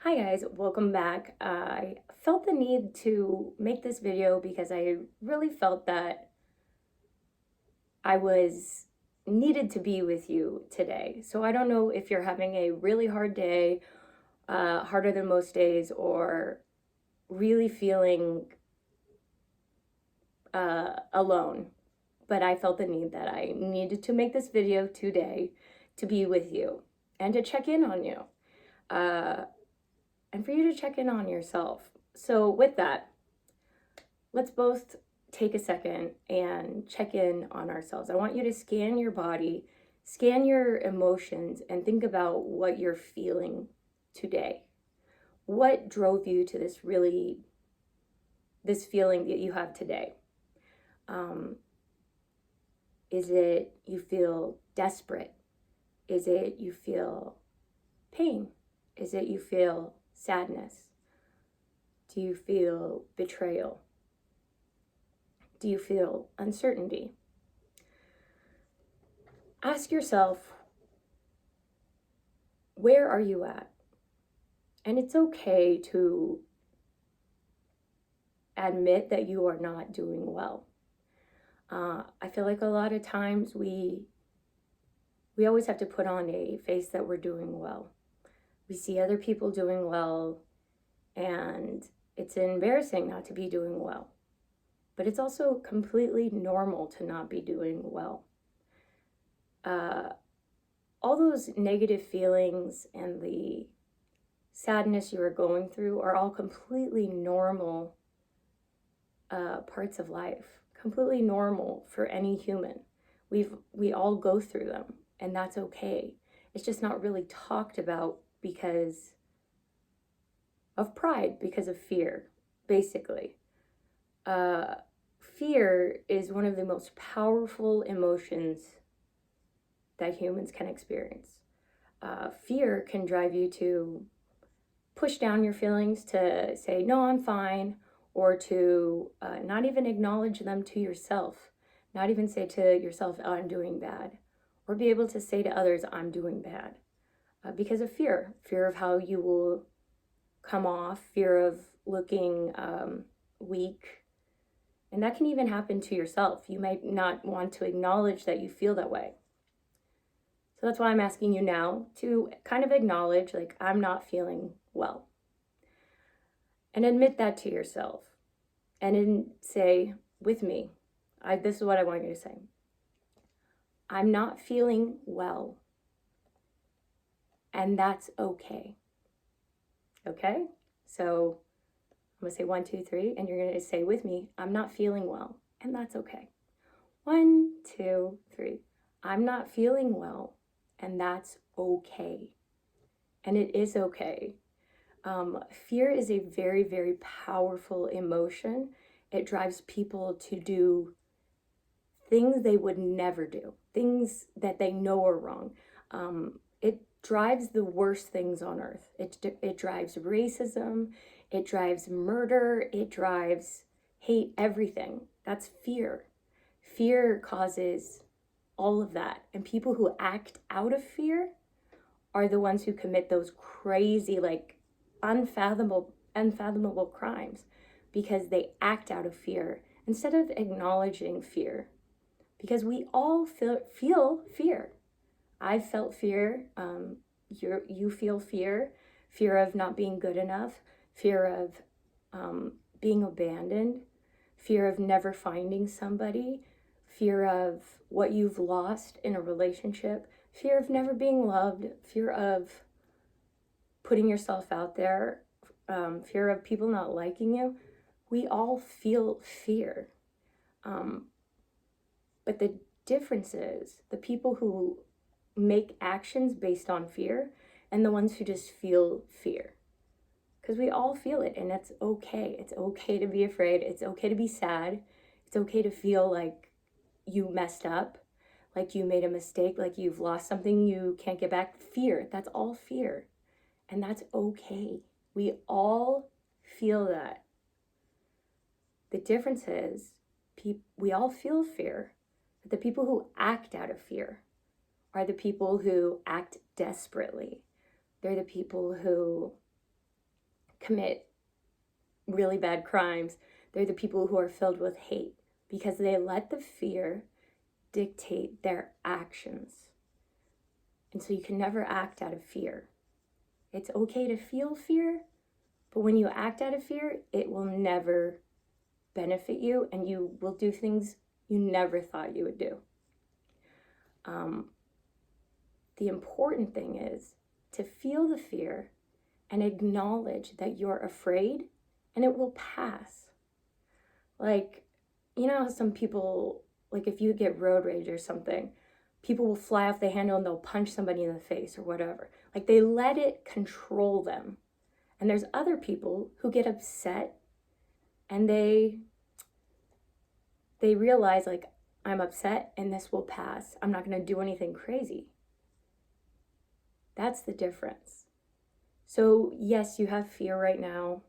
Hi guys, welcome back. I felt the need to make this video because I really felt that I was needed to be with you today. So I don't know if you're having a really hard day, harder than most days, or really feeling alone. But I felt the need that I needed to make this video today to be with you and to check in on you. Uh, and for you to check in on yourself. So with that, let's both take a second and check in on ourselves. I want you to scan your body, scan your emotions, and think about what you're feeling today. What drove you to this feeling that you have today? Is it you feel desperate? Is it you feel pain? Is it you feel sadness? Do you feel betrayal? Do you feel uncertainty? Ask yourself, where are you at? And it's okay to admit that you are not doing well. I feel like a lot of times we always have to put on a face that we're doing well. We see other people doing well, and it's embarrassing not to be doing well. But it's also completely normal to not be doing well. All those negative feelings and the sadness you are going through are all completely normal parts of life, completely normal for any human. We all go through them, and that's okay. It's just not really talked about because of pride, because of fear, basically. Fear is one of the most powerful emotions that humans can experience. Fear can drive you to push down your feelings, to say, no, I'm fine, or to not even acknowledge them to yourself, not even say to yourself, oh, I'm doing bad, or be able to say to others, I'm doing bad, because of fear of how you will come off, fear of looking weak. And that can even happen to yourself. You might not want to acknowledge that you feel that way. So that's why I'm asking you now to kind of acknowledge, like, I'm not feeling well. And admit that to yourself. And then say with me, this is what I want you to say. I'm not feeling well. And that's okay. Okay? So I'm going to say 1, 2, 3, and you're going to say with me, I'm not feeling well. And that's okay. 1, 2, 3. I'm not feeling well. And that's okay. And it is okay. Fear is a very, very powerful emotion. It drives people to do things they would never do, things that they know are wrong. It drives the worst things on earth. It drives racism, it drives murder, it drives hate, everything. That's fear. Fear causes all of that. And people who act out of fear are the ones who commit those crazy, like unfathomable crimes, because they act out of fear instead of acknowledging fear. Because we all feel fear. I felt fear. You feel fear. Fear of not being good enough. Fear of being abandoned. Fear of never finding somebody. Fear of what you've lost in a relationship. Fear of never being loved. Fear of putting yourself out there. Fear of people not liking you. We all feel fear. But the difference is the people who make actions based on fear and the ones who just feel fear. Because we all feel it, and it's okay. It's okay to be afraid. It's okay to be sad. It's okay to feel like you messed up, like you made a mistake, like you've lost something you can't get back. Fear, that's all fear. And that's okay. We all feel that. The difference is we all feel fear, but the people who act out of fear are the people who act desperately. They're the people who commit really bad crimes. They're the people who are filled with hate because they let the fear dictate their actions. And so you can never act out of fear. It's okay to feel fear, but when you act out of fear, it will never benefit you, and you will do things you never thought you would do. The important thing is to feel the fear and acknowledge that you're afraid, and it will pass. Like, you know how some people, like if you get road rage or something, people will fly off the handle and they'll punch somebody in the face or whatever. Like they let it control them. And there's other people who get upset and they realize, like, I'm upset and this will pass. I'm not going to do anything crazy. That's the difference. So yes, you have fear right now.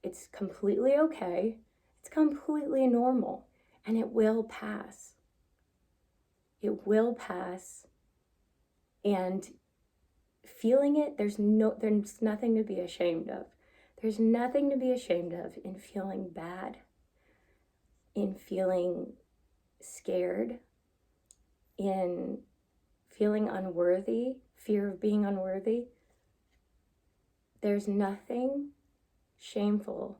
It's completely okay. It's completely normal, and it will pass. It will pass. And feeling it, there's nothing to be ashamed of. There's nothing to be ashamed of in feeling bad, in feeling scared, in feeling unworthy, fear of being unworthy. There's nothing shameful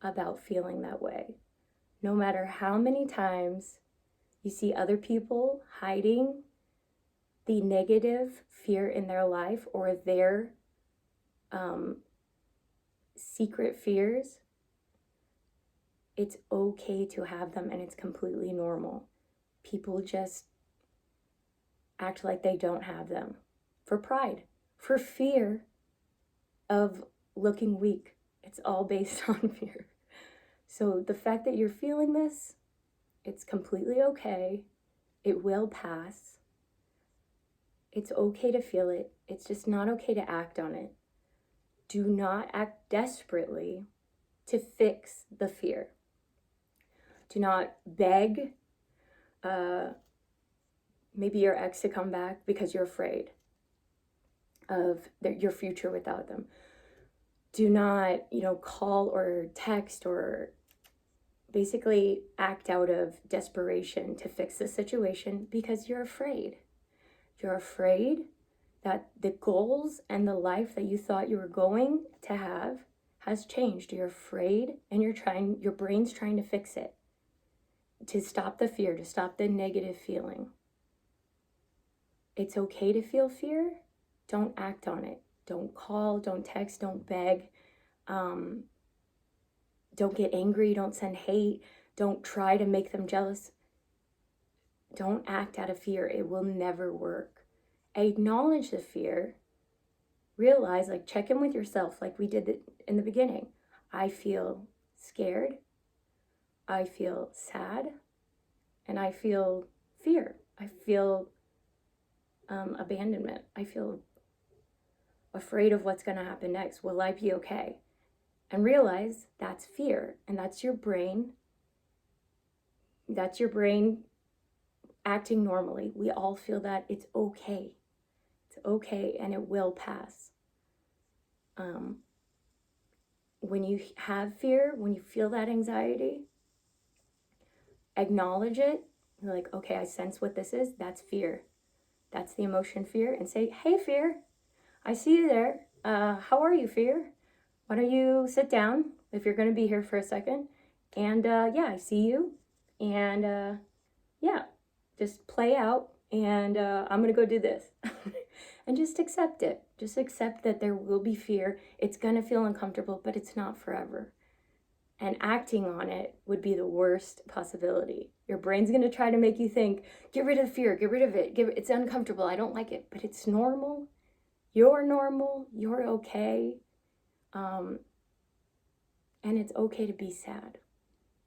about feeling that way. No matter how many times you see other people hiding the negative fear in their life or their secret fears, it's okay to have them, and it's completely normal. People just act like they don't have them for pride, for fear of looking weak. It's all based on fear. So the fact that you're feeling this, it's completely okay. It will pass. It's okay to feel it. It's just not okay to act on it. Do not act desperately to fix the fear. Do not beg maybe your ex to come back because you're afraid of your future without them. Do not, call or text or basically act out of desperation to fix the situation because you're afraid. You're afraid that the goals and the life that you thought you were going to have has changed. You're afraid, and your brain's trying to fix it, to stop the fear, to stop the negative feeling. It's okay to feel fear. Don't act on it. Don't call, don't text, don't beg. Don't get angry, don't send hate, don't try to make them jealous. Don't act out of fear. It will never work. Acknowledge the fear. Realize, check in with yourself like we did in the beginning. I feel scared. I feel sad. And I feel fear. I feel abandonment. I feel afraid of what's going to happen next. Will I be okay? And realize that's fear, and that's your brain. That's your brain acting normally. We all feel that. It's okay. It's okay, and it will pass. When you have fear, when you feel that anxiety, acknowledge it. You're like, okay, I sense what this is. That's fear. That's the emotion fear. And say, hey, fear, I see you there. How are you, fear? Why don't you sit down if you're going to be here for a second? And I see you. And just play out. And I'm going to go do this. And just accept it. Just accept that there will be fear. It's going to feel uncomfortable, but it's not forever. And acting on it would be the worst possibility. Your brain's going to try to make you think, get rid of fear, get rid of it. It's uncomfortable. I don't like it, but it's normal. You're normal. You're okay. And it's okay to be sad.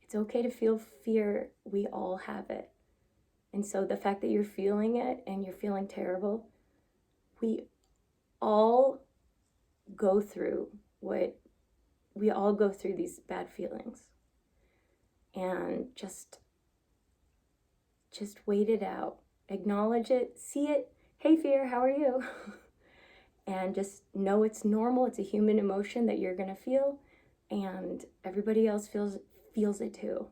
It's okay to feel fear. We all have it. And so the fact that you're feeling it and you're feeling terrible, we all go through these bad feelings. And just wait it out. Acknowledge it. See it. Hey, fear, how are you? and just know it's normal. It's a human emotion that you're going to feel, and everybody else feels it too,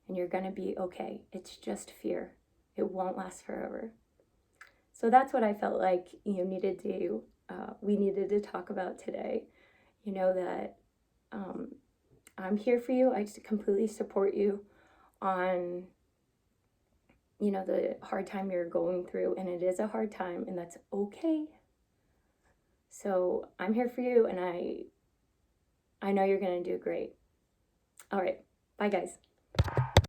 and you're going to be okay. It's just fear. It won't last forever. So that's what I felt like we needed to talk about today. You know that I'm here for you. I just completely support you on the hard time you're going through, and it is a hard time, and that's okay. So I'm here for you, and I know you're going to do great. All right. Bye, guys.